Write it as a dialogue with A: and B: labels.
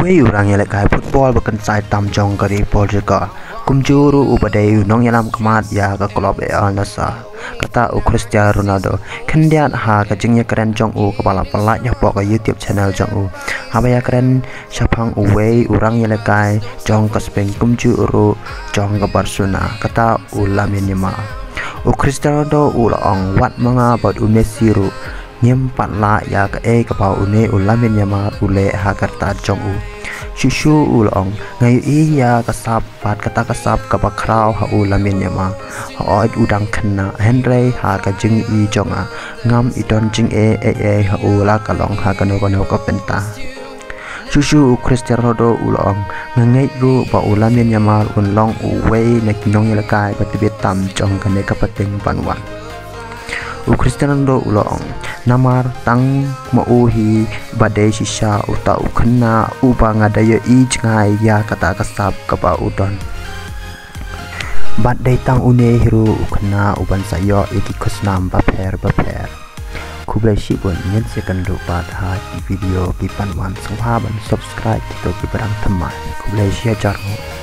A: Uwei urang yelek kai football bakan sai tam jong kari polrika kumjuru ubadai nong yalam kamat ya ka klub al nasa kata u Cristiano Ronaldo kendiat ha ka jingnya keren jong u kepala pelat ya pok ka YouTube channel jong u habaya keren syapang uwei urang yelek kai jong ka Spain kumjuru jong ka Barcelona kata u Lamine Yamal u Cristiano Ronaldo u laong wat manga bot u Messi ru nyem pat la ya ka pau une u Lamine Yamal ule ha karta jong u shushu ulong ngai iya kasap pat kata kasap ka bakrau ha u Lamine Yamal ha oid udang kena Henry ha ka jing i jonga ngam idon jing ha u la kalong ha kano ka penta shushu Cristiano Ronaldo ulong ngai ru ba u Lamine Yamal un long u wei na kinong yelakai patibet tam jong kane ka pateng panwan u Cristiano Ronaldo ulong namar tang mauhi badai sisa uta ukena uba ngadaya i jengai ya kata kasap kapa udon badai tang une hiru ukena uban sayo iki kusnam baper kublai shibun nyen second rupa ha di video kipan wan sangha ban subscribe tiko kiparang teman kublai shia jarno